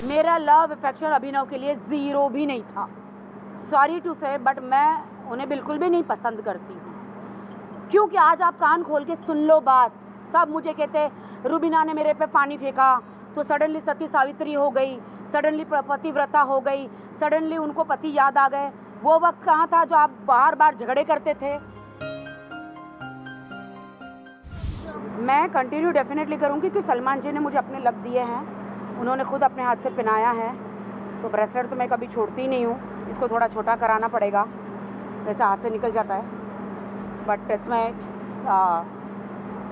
मेरा love affection अभिनव के लिए ज़ीरो भी नहीं था। सॉरी टू से, बट मैं उन्हें बिल्कुल भी नहीं पसंद करती हूँ। क्योंकि आज आप कान खोल के सुन लो बात। सब मुझे कहते रुबीना ने मेरे पे पानी फेंका तो सडनली सती सावित्री हो गई, सडनली पतिव्रता हो गई, सडनली उनको पति याद आ गए। वो वक्त कहाँ था जो आप बार बार झगड़े करते थे? मैं कंटिन्यू डेफिनेटली करूँगी क्योंकि सलमान जी ने मुझे अपने लक दिए हैं, उन्होंने खुद अपने हाथ से पहनाया है, तो ब्रेसलेट तो मैं कभी छोड़ती नहीं हूँ। इसको थोड़ा छोटा कराना पड़ेगा, वैसे हाथ से निकल जाता है, but it's my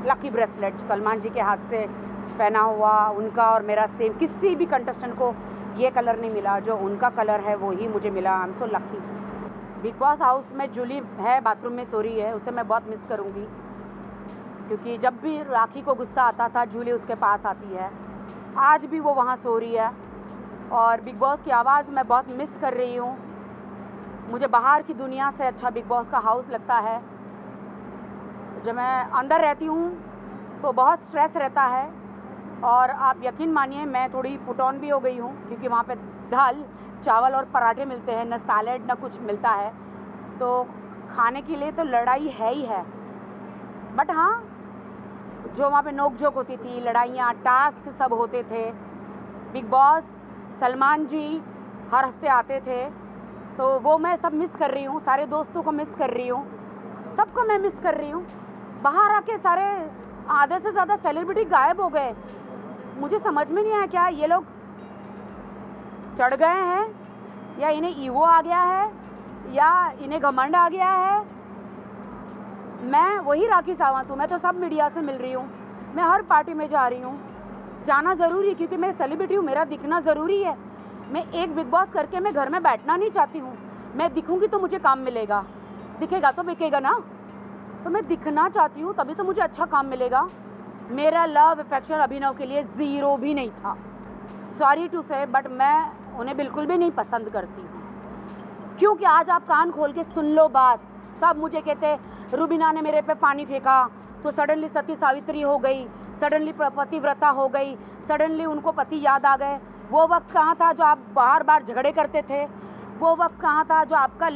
lucky bracelet. Salman ji के हाथ से पहना हुआ, उनका और मेरा सेम। किसी भी कंटेस्टेंट को ये कलर नहीं मिला, जो उनका कलर है वो ही मुझे मिला। I am so lucky. Big boss house में जूली है, बाथरूम में सो रही है, उसे मैं बहुत मिस करूँगी क्योंकि जब भी राखी को गुस्सा आता था जूली उसके पास आती है। आज भी वो वहाँ सो रही है और बिग बॉस की आवाज़ मैं बहुत मिस कर रही हूँ। मुझे बाहर की दुनिया से अच्छा बिग बॉस का हाउस लगता है। जब मैं अंदर रहती हूँ तो बहुत स्ट्रेस रहता है और आप यकीन मानिए मैं थोड़ी पुट ऑन भी हो गई हूँ क्योंकि वहाँ पे दाल चावल और पराठे मिलते हैं, न सैलेड न कुछ मिलता है, तो खाने के लिए तो लड़ाई है ही है। बट हाँ, जो वहाँ पे नोक झोंक होती थी, लड़ाइयाँ, टास्क सब होते थे। बिग बॉस सलमान जी हर हफ्ते आते थे, तो वो मैं सब मिस कर रही हूँ। सारे दोस्तों को मिस कर रही हूँ, सबको मैं मिस कर रही हूँ। बाहर आके सारे आधे से ज़्यादा सेलिब्रिटी गायब हो गए। मुझे समझ में नहीं आया क्या ये लोग चढ़ गए हैं या इन्हें ईगो आ गया है या इन्हें घमंड आ गया है। मैं वही राखी सावंत हूँ, मैं तो सब मीडिया से मिल रही हूँ, मैं हर पार्टी में जा रही हूँ। जाना ज़रूरी है क्योंकि मैं सेलिब्रिटी हूँ, मेरा दिखना ज़रूरी है। मैं एक बिग बॉस करके मैं घर में बैठना नहीं चाहती हूँ। मैं दिखूँगी तो मुझे काम मिलेगा, दिखेगा तो बिकेगा ना, तो मैं दिखना चाहती हूँ तभी तो मुझे अच्छा काम मिलेगा। मेरा लव अफेक्शन अभिनव के लिए ज़ीरो भी नहीं था। सॉरी टू से, बट मैं उन्हें बिल्कुल भी नहीं पसंद करती हूँ। क्योंकि आज आप कान खोल के सुन लो बात। सब मुझे कहते रुबीना ने मेरे पे पानी फेंका तो सडनली सती सावित्री हो गई, सडनली पतिव्रता हो गई, सडनली उनको पति याद आ गए। वो वक्त कहाँ था जो आप बार बार झगड़े करते थे? वो वक्त कहाँ था जो आपका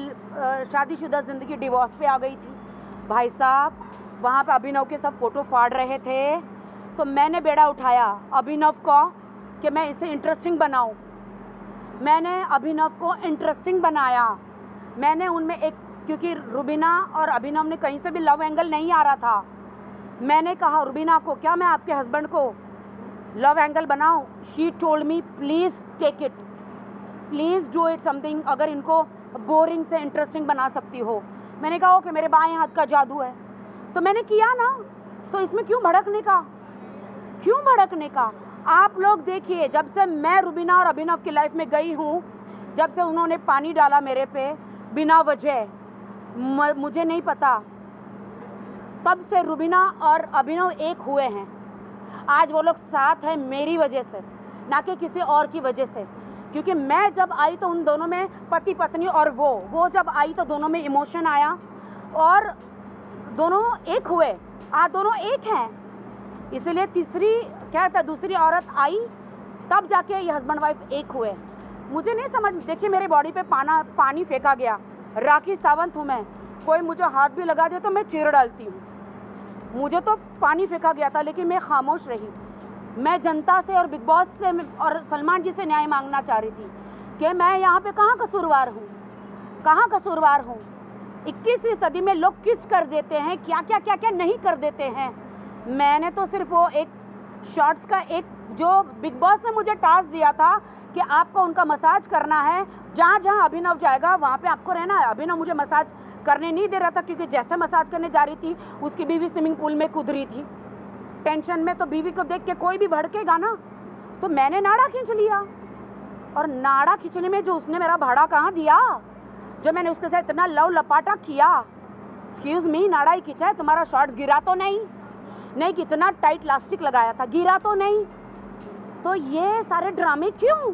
शादीशुदा ज़िंदगी डिवोर्स पे आ गई थी? भाई साहब, वहाँ पे अभिनव के सब फ़ोटो फाड़ रहे थे, तो मैंने बेड़ा उठाया अभिनव को कि मैं इसे इंटरेस्टिंग बनाऊँ। मैंने अभिनव को इंटरेस्टिंग बनाया। मैंने उनमें एक, क्योंकि रुबीना और अभिनव ने कहीं से भी लव एंगल नहीं आ रहा था, मैंने कहा रुबीना को, क्या मैं आपके हस्बैंड को लव एंगल बनाऊं? She told me please take it, please do it something, अगर इनको बोरिंग से इंटरेस्टिंग बना सकती हो। मैंने कहा ओके, मेरे बाएं हाथ का जादू है, तो मैंने किया ना, तो इसमें क्यों भड़कने का, क्यों भड़कने का? आप लोग देखिए, जब से मैं रुबीना और अभिनव की लाइफ में गई हूँ, जब से उन्होंने पानी डाला मेरे पे बिना वजह, मुझे नहीं पता, तब से रुबीना और अभिनव एक हुए हैं। आज वो लोग साथ हैं मेरी वजह से, ना कि किसी और की वजह से। क्योंकि मैं जब आई तो उन दोनों में पति पत्नी, और वो जब आई तो दोनों में इमोशन आया और दोनों एक हुए। आज दोनों एक हैं, इसलिए तीसरी क्या था, दूसरी औरत आई तब जाके ये हस्बैंड वाइफ एक हुए। मुझे नहीं समझ, देखिए मेरे बॉडी पे पानी फेंका गया, राखी सावंत हूँ मैं, कोई मुझे हाथ भी लगा दे तो मैं चीर डालती हूँ। मुझे तो पानी फेंका गया था लेकिन मैं खामोश रही। मैं जनता से और बिग बॉस से और सलमान जी से न्याय मांगना चाह रही थी कि मैं यहाँ पे कहाँ कसूरवार हूँ, कहाँ कसूरवार हूँ। 21वीं सदी में लोग किस कर देते हैं, क्या क्या क्या क्या नहीं कर देते हैं। मैंने तो सिर्फ वो एक शॉर्ट्स का एक, जो बिग बॉस ने मुझे टास्क दिया था कि आपको उनका मसाज करना है, जहाँ जहाँ अभिनव जाएगा वहाँ पे आपको रहना है। अभिनव मुझे मसाज करने नहीं दे रहा था क्योंकि जैसे मसाज करने जा रही थी उसकी बीवी स्विमिंग पूल में कूद रही थी टेंशन में, तो बीवी को देख के कोई भी भड़केगा ना, तो मैंने नाड़ा खींच लिया। और नाड़ा खींचने में जो उसने मेरा भाड़ा कहाँ दिया, जो मैंने उसके साथ इतना लव लपाटा किया, एक्सक्यूज़ मी, नाड़ा ही खींचा है, तुम्हारा शॉर्ट्स गिरा तो नहीं, कितना टाइट लास्टिक लगाया था, गिरा तो नहीं। तो ये सारे ड्रामे क्यों?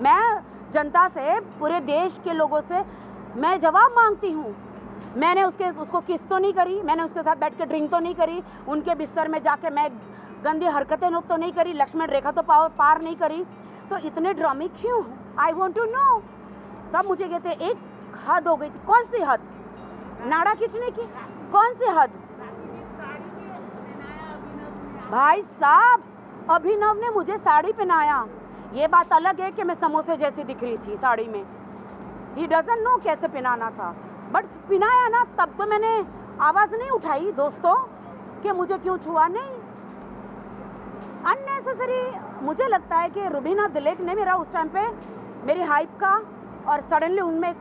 मैं जनता से, पूरे देश के लोगों से मैं जवाब मांगती हूँ। मैंने उसको किस तो नहीं करी, मैंने उसके साथ बैठ के ड्रिंक तो नहीं करी, उनके बिस्तर में जाके मैं गंदी हरकतें तो नहीं करी, लक्ष्मण रेखा तो पार नहीं करी, तो इतने ड्रामे क्यों? I want to know. सब मुझे कहते एक हद हो गई थी। कौन सी हद? नाड़ा खींचने की कौन सी हद? भाई साहब, अभिनव ने मुझे साड़ी पहनाया। ये बात अलग है कि मैं समोसे जैसी दिख रही थी साड़ी में। ही डजंट नो कैसे पहनाना था, बट पहनाया ना, तब तो मैंने आवाज नहीं उठाई दोस्तों कि मुझे क्यों छुआ। नहीं, अननेसेसरी। मुझे लगता है कि रुबीना दिलेक ने मेरा उस टाइम पे मेरी हाइप का, और सडनली उनमें एक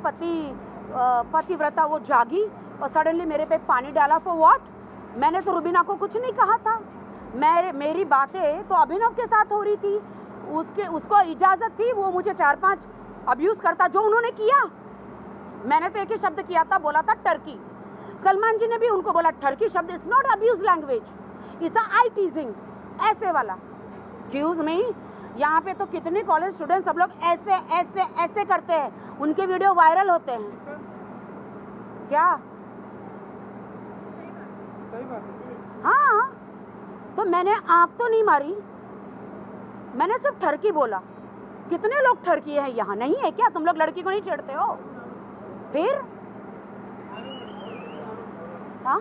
पतिव्रता वो जागी और सडनली मेरे पे पानी डाला। For what? मैंने तो रुबीना को कुछ नहीं कहा था। मेरी बातें तो अभिनव के साथ हो रही थी, उसको इजाजत थी, वो मुझे 4-5 अब्यूज करता, जो उन्होंने किया। मैंने तो एक ही शब्द किया था, बोला था टर्की। सलमान जी ने भी उनको बोला टर्की शब्द is not abuse language, it's I टीजिंग, ऐसे वाला। एक्सक्यूज मी, यहाँ पे तो कितने कॉलेज स्टूडेंट सब लोग ऐसे ऐसे ऐसे करते हैं, उनके वीडियो वायरल होते हैं। क्या? हाँ, तो मैंने आंख तो नहीं मारी, मैंने सिर्फ ठरकी बोला। कितने लोग ठरकी है यहाँ? नहीं है क्या? तुम लोग लड़की को नहीं छेड़ते हो? फिर हाँ,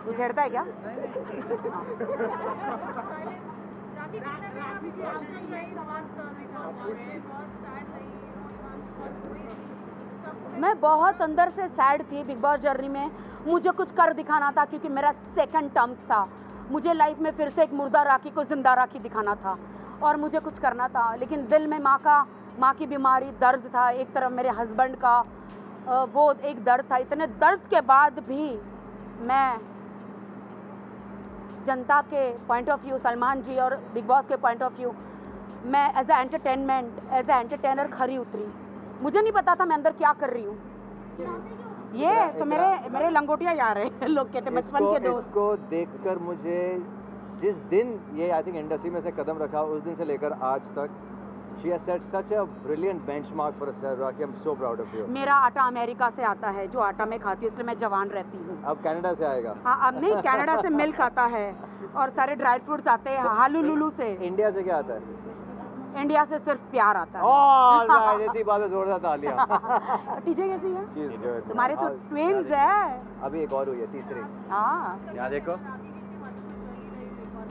तू छेड़ता है क्या? मैं बहुत अंदर से सैड थी बिग बॉस जर्नी में। मुझे कुछ कर दिखाना था, क्योंकि मेरा सेकंड टर्म्स था। मुझे लाइफ में फिर से एक मुर्दा राखी को जिंदा राखी दिखाना था, और मुझे कुछ करना था। लेकिन दिल में माँ की बीमारी, दर्द था। एक तरफ मेरे हस्बैंड का वो एक दर्द था। इतने दर्द के बाद भी मैं जनता के point of view, Salman ji और बिग बॉस के पॉइंट ऑफ व्यू, मैं as a entertainment, as a entertainer खरी उतरी। मुझे नहीं पता था मैं अंदर क्या कर रही हूँ। ये तो मेरे लंगोटिया यार है, लोग कहते बचपन के दोस्त। इसको देखकर मुझे जिस दिन ये आई थिंक इंडस्ट्री में से कदम रखा, उस दिन से लेकर आज तक she has set such a brilliant benchmark for us, Rakhi. I'm so proud of you. मेरा आटा अमेरिका से आता है, जो आटा मैं खाती हूँ, इसलिए मैं जवान रहती हूँ। अब कनाडा से आएगा? हाँ, अब नहीं, कनाडा से मिल्क आता है और सारे ड्राई फ्रूट्स आते हैं हालुलुलु से। इंडिया से क्या आता है? इंडिया से सिर्फ प्यार आता है। ऑलराइट, इसी बात पे जोरदार तालियां। टीजे कैसी है? She is good. तुम्हारे तो ट्विंस है। अभी एक और हुई है, तीसरी। हाँ, यहाँ देखो।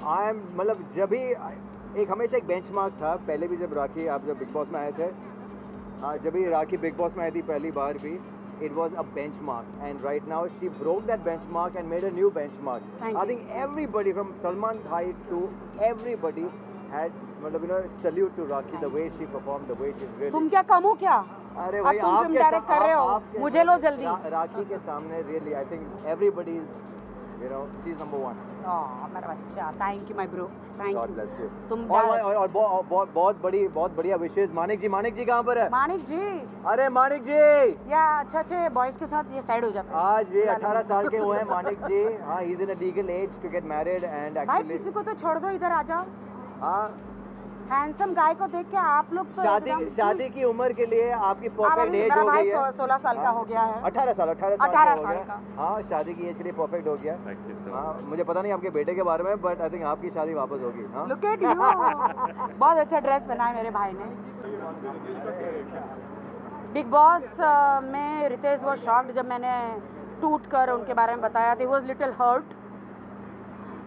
आई एम मतलब जब भी एक हमेशा एक बेंचमार्क था। पहले भी जब राखी, आप जब बिग बॉस में आए थे, जब भी राखी बिग बॉस में आई थी पहली बार भी, it was a benchmark, and right now she broke that benchmark and made a new benchmark. I think everybody from Salman Bhai to everybody had मतलब salute to Rakhi, the way she performed, the way she really. तुम क्या कम हो क्या? अरे भाई, तुम film direct कर रहे हो, मुझे लो जल्दी। राखी के सामने really I think everybody is, she's number one. मेरा बच्चा, thank you my bro, thank God you. bless you. तुम और बहुत बढ़िया विशेष। मानिक जी कहाँ पर है? मानिक जी, अरे मानिक जी, या अच्छे बॉयज के साथ ये साइड हो जाता है। आज ये 18 साल के हुए हैं मानिक जी। हाँ, he is in a legal age to get married and भाई actually किसी को तो छोड़ दो, इधर आ जाओ। हाँ, हैंडसम गाय को देख के आप लोग तो शादी की उम्र के लिए आपकी परफेक्ट एज हो गई है। 16 साल का हो गया है। 18 साल 18 हो साल गया। का। हाँ, शादी की एज के लिए परफेक्ट हो गया। हाँ, मुझे पता नहीं आपके बेटे के बारे में, बट आई थिंक आपकी शादी वापस होगी। हाँ, लुक एट यू, बहुत अच्छा ड्रेस पहना है मेरे भाई ने। बिग बॉस में रितेश वो शॉक्ड जब मैंने टूट कर उनके बारे में बताया। He was little hurt.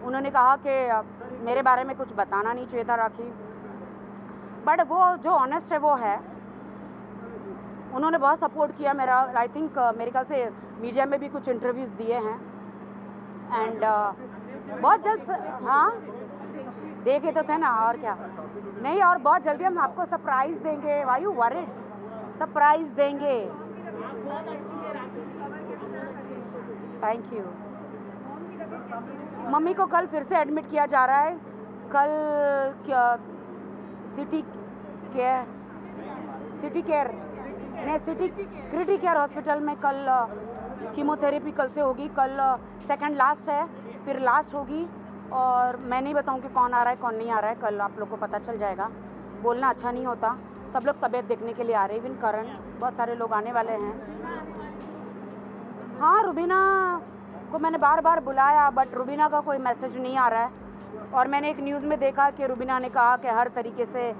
उन्होंने कहा कि मेरे बारे में कुछ बताना नहीं चाहिए था राखी, बट वो जो ऑनेस्ट है वो है। उन्होंने बहुत सपोर्ट किया मेरा। आई थिंक मेरे ख्याल से मीडिया में भी कुछ इंटरव्यूज़ दिए हैं, एंड बहुत जल्द, हाँ देखे तो थे ना, और क्या नहीं, और बहुत जल्दी हम आपको सरप्राइज़ देंगे। Why you worried? सरप्राइज़ देंगे। Thank you. मम्मी को कल फिर से एडमिट किया जा रहा है। कल क्या सिटी क्रिटी केयर हॉस्पिटल में कल कीमोथेरेपी कल से होगी। कल सेकंड लास्ट है, फिर लास्ट होगी, और मैं नहीं बताऊं कि कौन आ रहा है कौन नहीं आ रहा है। कल आप लोग को पता चल जाएगा। बोलना अच्छा नहीं होता। सब लोग तबीयत देखने के लिए आ रहे हैं, इवन करण, बहुत सारे लोग आने वाले हैं। हाँ, रुबीना को मैंने बार बार बुलाया, बट रुबीना का कोई मैसेज नहीं आ रहा है। और मैंने एक न्यूज़ में देखा कि रुबीना ने कहा कि हर तरीके से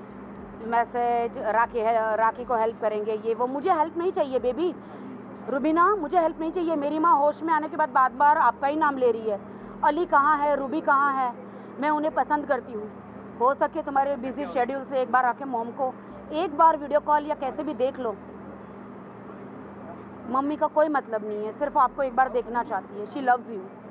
मैसेज राखी को हेल्प करेंगे, ये वो। मुझे हेल्प नहीं चाहिए बेबी, रुबीना मुझे हेल्प नहीं चाहिए। मेरी माँ होश में आने के बाद बार बार आपका ही नाम ले रही है। अली कहाँ है, रूबी कहाँ है, मैं उन्हें पसंद करती हूँ। हो सके तुम्हारे बिजी शेड्यूल से एक बार आके मॉम को एक बार वीडियो कॉल या कैसे भी देख लो। मम्मी का कोई मतलब नहीं है, सिर्फ आपको एक बार देखना चाहती है। She loves you.